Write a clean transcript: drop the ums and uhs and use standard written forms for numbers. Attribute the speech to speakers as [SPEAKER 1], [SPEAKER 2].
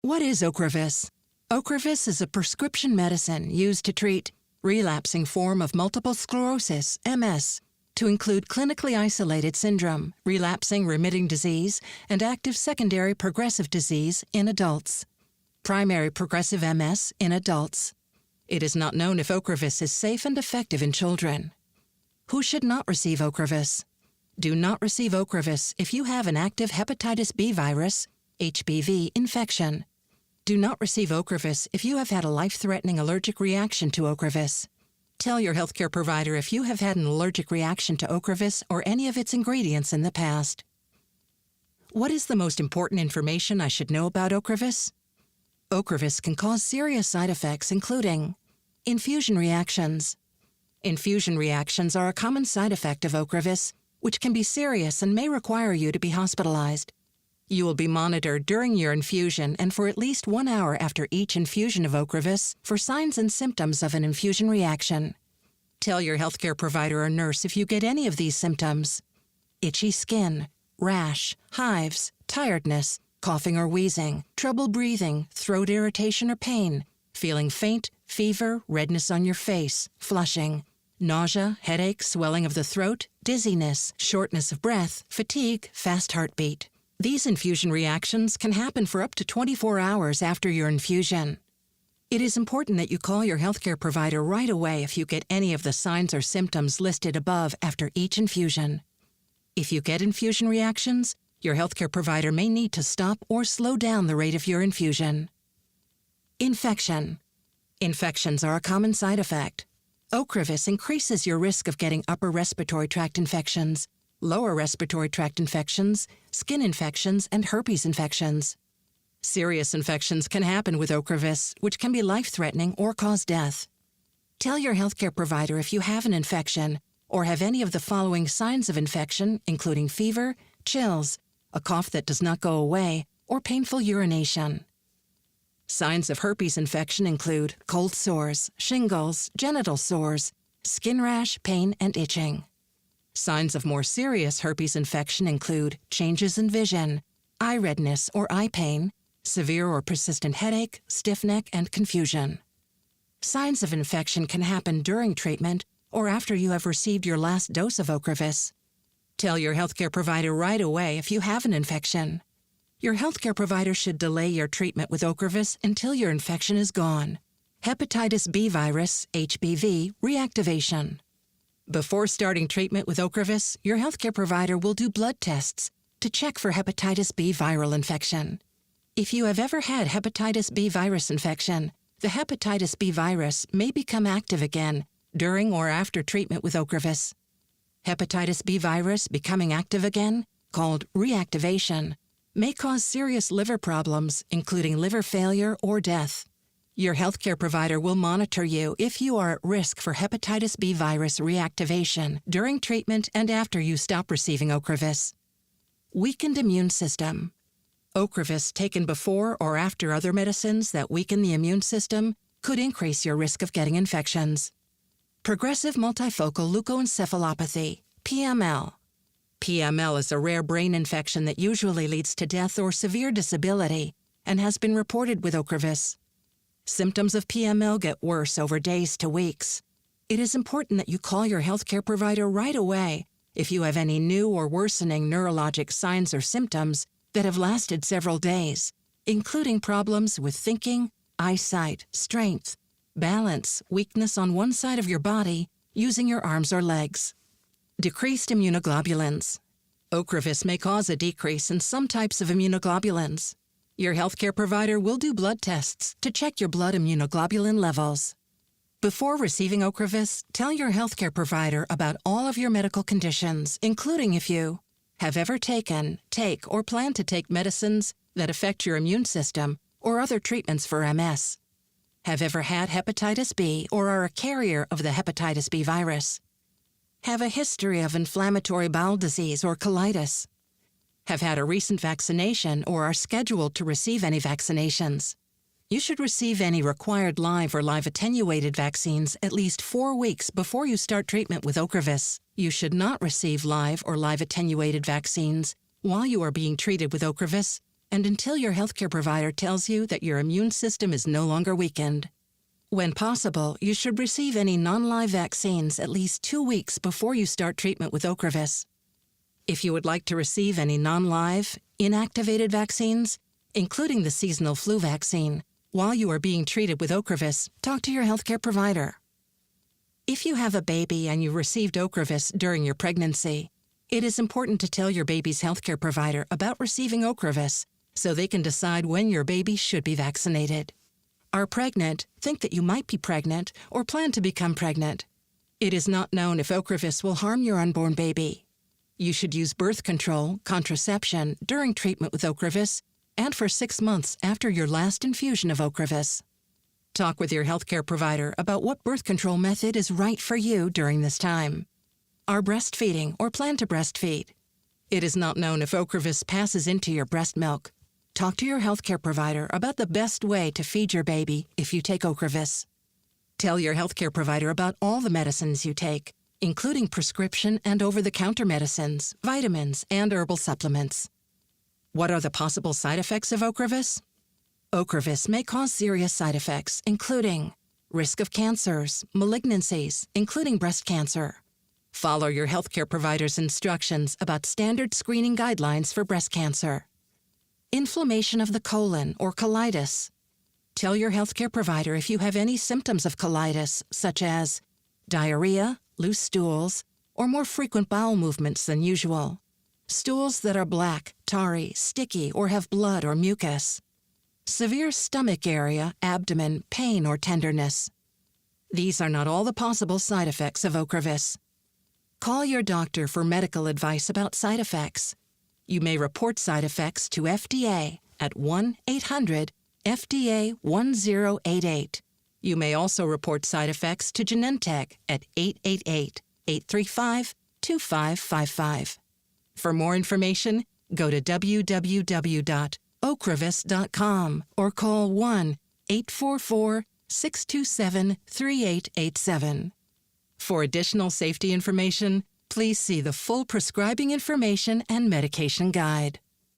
[SPEAKER 1] What is OCREVUS? OCREVUS is a prescription medicine used to treat relapsing form of multiple sclerosis, MS, to include clinically isolated syndrome, relapsing remitting disease, and active secondary progressive disease in adults. Primary progressive MS in adults. It is not known if OCREVUS is safe and effective in children. Who should not receive OCREVUS? Do not receive OCREVUS if you have an active hepatitis B virus, HBV, infection. Do not receive OCREVUS if you have had a life-threatening allergic reaction to OCREVUS. Tell your healthcare provider if you have had an allergic reaction to OCREVUS or any of its ingredients in the past. What is the most important information I should know about OCREVUS? OCREVUS can cause serious side effects including infusion reactions. Infusion reactions are a common side effect of OCREVUS, which can be serious and may require you to be hospitalized. You will be monitored during your infusion and for at least 1 hour after each infusion of OCREVUS for signs and symptoms of an infusion reaction. Tell your healthcare provider or nurse if you get any of these symptoms: itchy skin, rash, hives, tiredness, coughing or wheezing, trouble breathing, throat irritation or pain, feeling faint, fever, redness on your face, flushing, nausea, headache, swelling of the throat, dizziness, shortness of breath, fatigue, fast heartbeat. These infusion reactions can happen for up to 24 hours after your infusion. It is important that you call your healthcare provider right away if you get any of the signs or symptoms listed above after each infusion. If you get infusion reactions, your healthcare provider may need to stop or slow down the rate of your infusion. Infection. Infections are a common side effect. OCREVUS increases your risk of getting upper respiratory tract infections, lower respiratory tract infections, skin infections, and herpes infections. Serious infections can happen with OCREVUS, which can be life-threatening or cause death. Tell your healthcare provider if you have an infection or have any of the following signs of infection, including fever, chills, a cough that does not go away, or painful urination. Signs of herpes infection include cold sores, shingles, genital sores, skin rash, pain, and itching. Signs of more serious herpes infection include changes in vision, eye redness or eye pain, severe or persistent headache, stiff neck, and confusion. Signs of infection can happen during treatment or after you have received your last dose of OCREVUS. Tell your healthcare provider right away if you have an infection. Your healthcare provider should delay your treatment with OCREVUS until your infection is gone. Hepatitis B virus, HBV, reactivation. Before starting treatment with OCREVUS, your healthcare provider will do blood tests to check for hepatitis B viral infection. If you have ever had hepatitis B virus infection, the hepatitis B virus may become active again during or after treatment with OCREVUS. Hepatitis B virus becoming active again, called reactivation, may cause serious liver problems, including liver failure or death. Your healthcare provider will monitor you if you are at risk for hepatitis B virus reactivation during treatment and after you stop receiving OCREVUS. Weakened immune system. OCREVUS taken before or after other medicines that weaken the immune system could increase your risk of getting infections. Progressive multifocal leukoencephalopathy, PML. PML is a rare brain infection that usually leads to death or severe disability and has been reported with OCREVUS. Symptoms of PML get worse over days to weeks. It is important that you call your healthcare provider right away if you have any new or worsening neurologic signs or symptoms that have lasted several days, including problems with thinking, eyesight, strength, balance, weakness on one side of your body, using your arms or legs. Decreased immunoglobulins. OCREVUS may cause a decrease in some types of immunoglobulins. Your healthcare provider will do blood tests to check your blood immunoglobulin levels. Before receiving OCREVUS, tell your healthcare provider about all of your medical conditions, including if you have ever taken, take, or plan to take medicines that affect your immune system or other treatments for MS. Have ever had hepatitis B or are a carrier of the hepatitis B virus. Have a history of inflammatory bowel disease or colitis. Have had a recent vaccination or are scheduled to receive any vaccinations. You should receive any required live or live attenuated vaccines at least 4 weeks before you start treatment with OCREVUS. You should not receive live or live attenuated vaccines while you are being treated with OCREVUS and until your healthcare provider tells you that your immune system is no longer weakened. When possible, you should receive any non-live vaccines at least 2 weeks before you start treatment with OCREVUS. If you would like to receive any non-live, inactivated vaccines, including the seasonal flu vaccine, while you are being treated with OCREVUS, talk to your healthcare provider. If you have a baby and you received OCREVUS during your pregnancy, it is important to tell your baby's healthcare provider about receiving OCREVUS so they can decide when your baby should be vaccinated. Are pregnant, think that you might be pregnant, or plan to become pregnant. It is not known if OCREVUS will harm your unborn baby. You should use birth control, contraception, during treatment with OCREVUS and for 6 months after your last infusion of OCREVUS. Talk with your healthcare provider about what birth control method is right for you during this time. Are breastfeeding or plan to breastfeed. It is not known if OCREVUS passes into your breast milk. Talk to your healthcare provider about the best way to feed your baby if you take OCREVUS. Tell your healthcare provider about all the medicines you take, including prescription and over-the-counter medicines, vitamins, and herbal supplements. What are the possible side effects of OCREVUS? OCREVUS may cause serious side effects, including risk of cancers, malignancies, including breast cancer. Follow your healthcare provider's instructions about standard screening guidelines for breast cancer. Inflammation of the colon or colitis. Tell your healthcare provider if you have any symptoms of colitis, such as diarrhea, loose stools, or more frequent bowel movements than usual. Stools that are black, tarry, sticky, or have blood or mucus. Severe stomach area, abdomen, pain, or tenderness. These are not all the possible side effects of OCREVUS. Call your doctor for medical advice about side effects. You may report side effects to FDA at 1-800-FDA-1088. You may also report side effects to Genentech at 888-835-2555. For more information, go to www.ocrevus.com or call 1-844-627-3887. For additional safety information, please see the full prescribing information and medication guide.